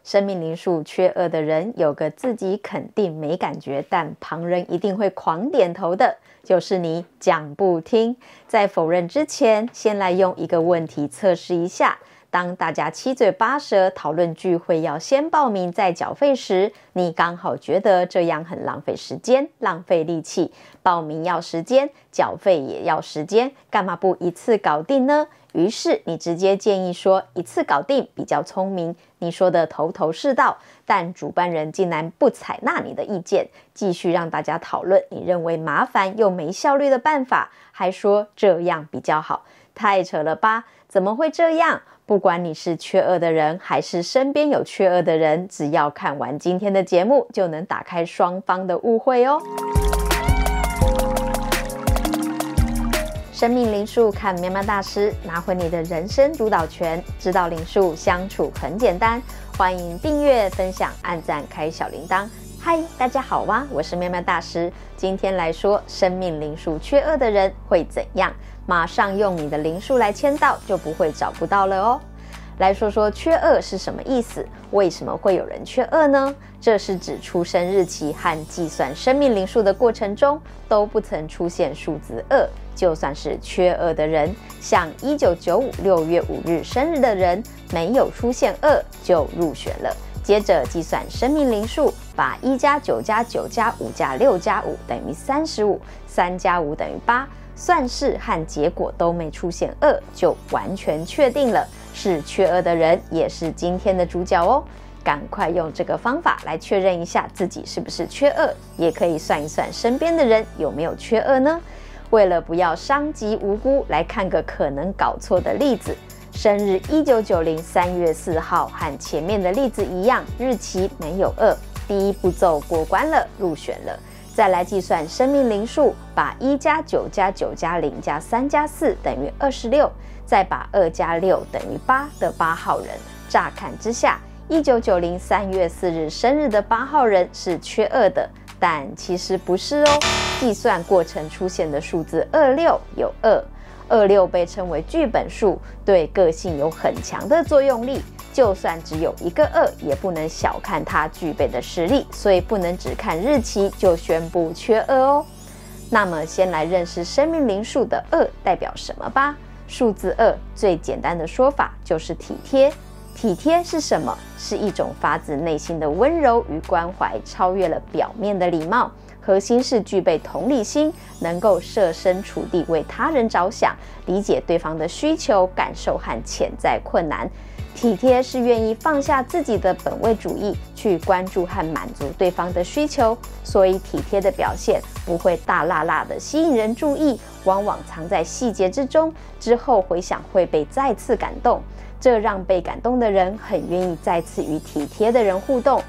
生命灵数缺2的人有个自己肯定没感觉，但旁人一定会狂点头的，就是你讲不听。在否认之前，先来用一个问题测试一下。当大家七嘴八舌讨论聚会要先报名再缴费时，你刚好觉得这样很浪费时间、浪费力气，报名要时间，缴费也要时间，干嘛不一次搞定呢？于是你直接建议说一次搞定比较聪明，你说的头头是道，但主办人竟然不采纳你的意见，继续让大家讨论你认为麻烦又没效率的办法，还说这样比较好，太扯了吧？怎么会这样？不管你是缺2的人还是身边有缺2的人，只要看完今天的节目就能打开双方的误会哦。生命灵数看喵喵大师，拿回你的人生主导权，知道灵数相处很简单。欢迎订阅、分享、按赞、开小铃铛。嗨，大家好啊，我是喵喵大师。今天来说生命灵数缺2的人会怎样，马上用你的灵数来签到，就不会找不到了哦。来说说缺2是什么意思，为什么会有人缺2呢？这是指出生日期和计算生命灵数的过程中都不曾出现数字2，就算是缺2的人，像1995 6月5日生日的人，没有出现2就入选了。接着计算生命灵数，把1加9加9加5加6加5等于35，3加5等于8，算式和结果都没出现2，就完全确定了，是缺2的人也是今天的主角哦。赶快用这个方法来确认一下自己是不是缺2，也可以算一算身边的人有没有缺2呢？为了不要伤及无辜，来看个可能搞错的例子。生日1990 3月4号和前面的例子一样，日期没有2，第一步骤过关了，入选了。再来计算生命灵数，把1加9加9加0加3加4等于26，再把2加6等于8的8号人。乍看之下，1990 3月4日生日的8号人是缺2的，但其实不是哦。计算过程出现的数字26有2，26被称为剧本数，对个性有很强的作用力。就算只有一个2，也不能小看它具备的实力，所以不能只看日期就宣布缺2哦。那么先来认识生命灵数的2代表什么吧。数字2最简单的说法就是体贴。体贴是什么？是一种发自内心的温柔与关怀，超越了表面的礼貌。核心是具备同理心，能够设身处地为他人着想，理解对方的需求、感受和潜在困难。体贴是愿意放下自己的本位主义，去关注和满足对方的需求。所以体贴的表现不会大辣辣的吸引人注意，往往藏在细节之中，之后回想会被再次感动。这让被感动的人很愿意再次与体贴的人互动。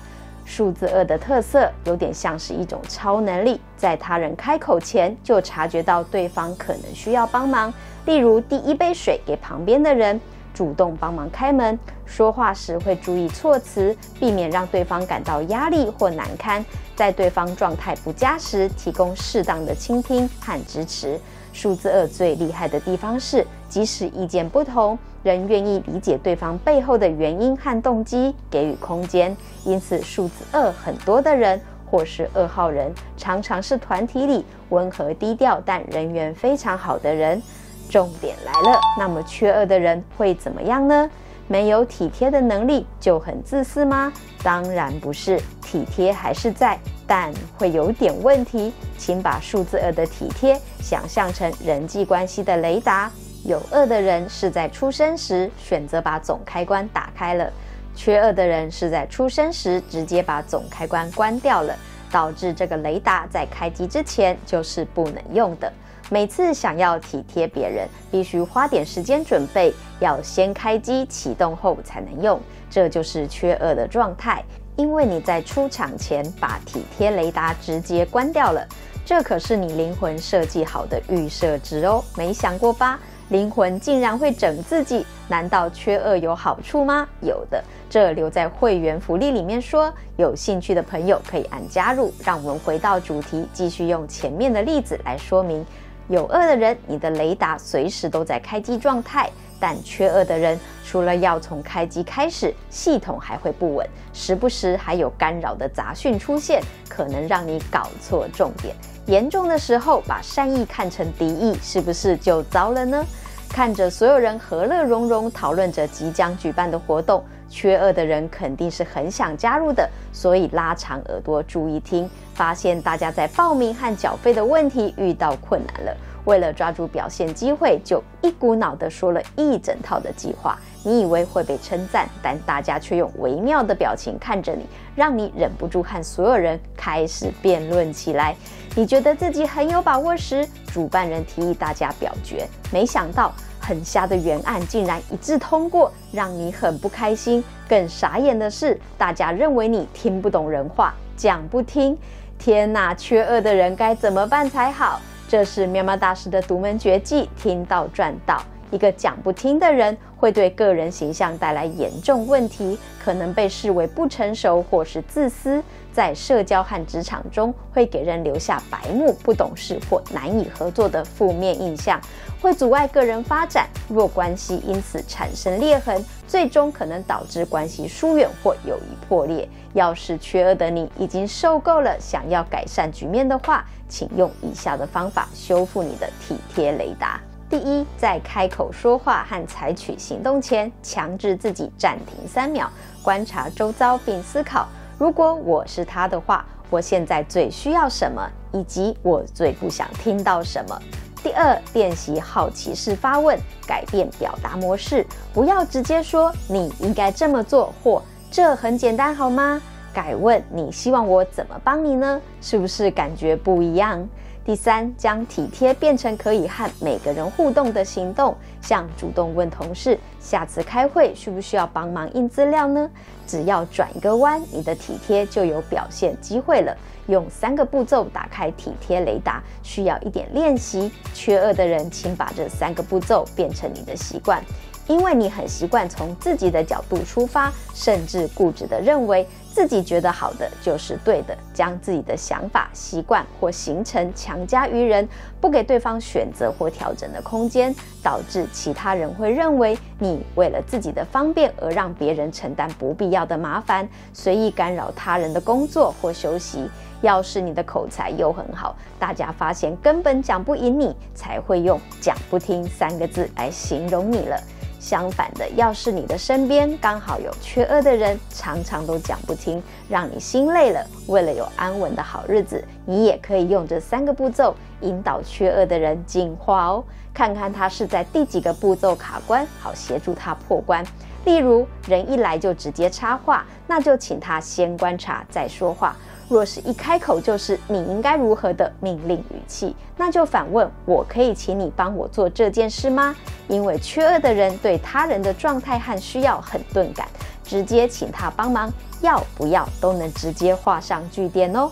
数字2的特色有点像是一种超能力，在他人开口前就察觉到对方可能需要帮忙，例如递一杯水给旁边的人，主动帮忙开门，说话时会注意措辞，避免让对方感到压力或难堪，在对方状态不佳时提供适当的倾听和支持。数字2最厉害的地方是，即使意见不同，人愿意理解对方背后的原因和动机，给予空间。因此数字2很多的人，或是2号人，常常是团体里温和低调但人缘非常好的人。重点来了，那么缺2的人会怎么样呢？没有体贴的能力就很自私吗？当然不是，体贴还是在，但会有点问题。请把数字2的体贴想象成人际关系的雷达，有2的人是在出生时选择把总开关打开了，缺2的人是在出生时直接把总开关关掉了，导致这个雷达在开机之前就是不能用的。每次想要体贴别人，必须花点时间准备，要先开机启动后才能用，这就是缺2的状态。因为你在出场前把体贴雷达直接关掉了，这可是你灵魂设计好的预设值哦，没想过吧？灵魂竟然会整自己，难道缺2有好处吗？有的，这留在会员福利里面说，有兴趣的朋友可以按加入。让我们回到主题，继续用前面的例子来说明。有2的人，你的雷达随时都在开机状态，但缺2的人除了要从开机开始，系统还会不稳，时不时还有干扰的杂讯出现，可能让你搞错重点。严重的时候，把善意看成敌意，是不是就糟了呢？看着所有人和乐融融讨论着即将举办的活动，缺2的人肯定是很想加入的，所以拉长耳朵注意听，发现大家在报名和缴费的问题遇到困难了。为了抓住表现机会，就一股脑地说了一整套的计划。你以为会被称赞，但大家却用微妙的表情看着你，让你忍不住和所有人开始辩论起来。你觉得自己很有把握时，主办人提议大家表决，没想到很瞎的原案竟然一致通过，让你很不开心。更傻眼的是，大家认为你听不懂人话，讲不听。天哪，缺2的人该怎么办才好？这是喵喵大师的独门绝技，听到赚到。一个讲不听的人会对个人形象带来严重问题，可能被视为不成熟或是自私，在社交和职场中会给人留下白目、不懂事或难以合作的负面印象，会阻碍个人发展。若关系因此产生裂痕，最终可能导致关系疏远或友谊破裂。要是缺2的你已经受够了，想要改善局面的话，请用以下的方法修复你的体贴雷达。第一，在开口说话和采取行动前，强制自己暂停3秒，观察周遭并思考：如果我是他的话，我现在最需要什么，以及我最不想听到什么。第二，练习好奇式发问，改变表达模式，不要直接说你应该这么做或这很简单好吗？改问你希望我怎么帮你呢？是不是感觉不一样？第三，将体贴变成可以和每个人互动的行动，像主动问同事下次开会需不需要帮忙印资料呢？只要转一个弯，你的体贴就有表现机会了。用3个步骤打开体贴雷达，需要一点练习。缺2的人，请把这3个步骤变成你的习惯，因为你很习惯从自己的角度出发，甚至固执地认为自己觉得好的就是对的，将自己的想法、习惯或行程强加于人，不给对方选择或调整的空间，导致其他人会认为你为了自己的方便而让别人承担不必要的麻烦，随意干扰他人的工作或休息。要是你的口才又很好，大家发现根本讲不赢你，才会用讲不听3个字来形容你了。相反的，要是你的身边刚好有缺2的人，常常都讲不听，让你心累了，为了有安稳的好日子，你也可以用这3个步骤引导缺2的人进化哦，看看他是在第几个步骤卡关，好协助他破关。例如，人一来就直接插话，那就请他先观察再说话。若是一开口就是你应该如何的命令语气，那就反问：我可以请你帮我做这件事吗？因为缺2的人对他人的状态和需要很钝感，直接请他帮忙，要不要都能直接画上句点哦。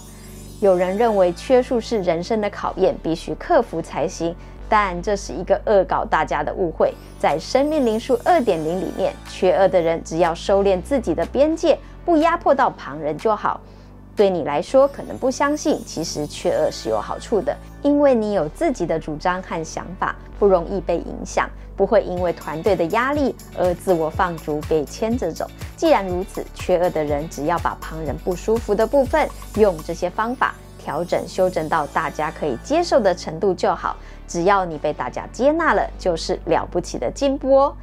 有人认为缺数是人生的考验，必须克服才行，但这是一个恶搞大家的误会。在生命灵数 2.0 里面，缺2的人只要收敛自己的边界，不压迫到旁人就好。对你来说可能不相信，其实缺2是有好处的，因为你有自己的主张和想法，不容易被影响，不会因为团队的压力而自我放逐被牵着走。既然如此，缺2的人只要把旁人不舒服的部分用这些方法调整修正到大家可以接受的程度就好，只要你被大家接纳了，就是了不起的进步哦。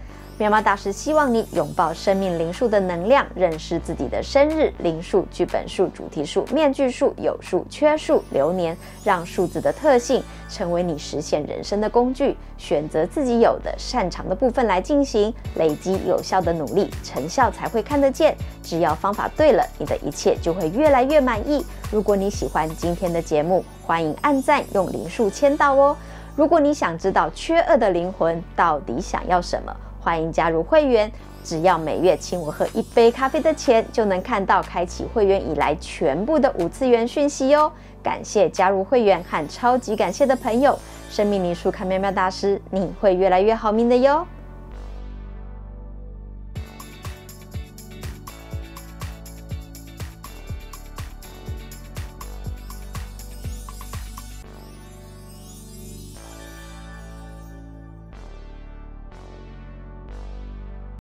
喵喵大师希望你拥抱生命灵数的能量，认识自己的生日、灵数、剧本数、主题数、面具数、有数、缺数、流年，让数字的特性成为你实现人生的工具，选择自己有的擅长的部分来进行，累积有效的努力，成效才会看得见。只要方法对了，你的一切就会越来越满意。如果你喜欢今天的节目，欢迎按赞，用灵数签到哦。如果你想知道缺2的灵魂到底想要什么，欢迎加入会员，只要每月请我喝1杯咖啡的钱，就能看到开启会员以来全部的5次元讯息哦。感谢加入会员和超级感谢的朋友，生命灵数看喵喵大师，你会越来越好命的哟。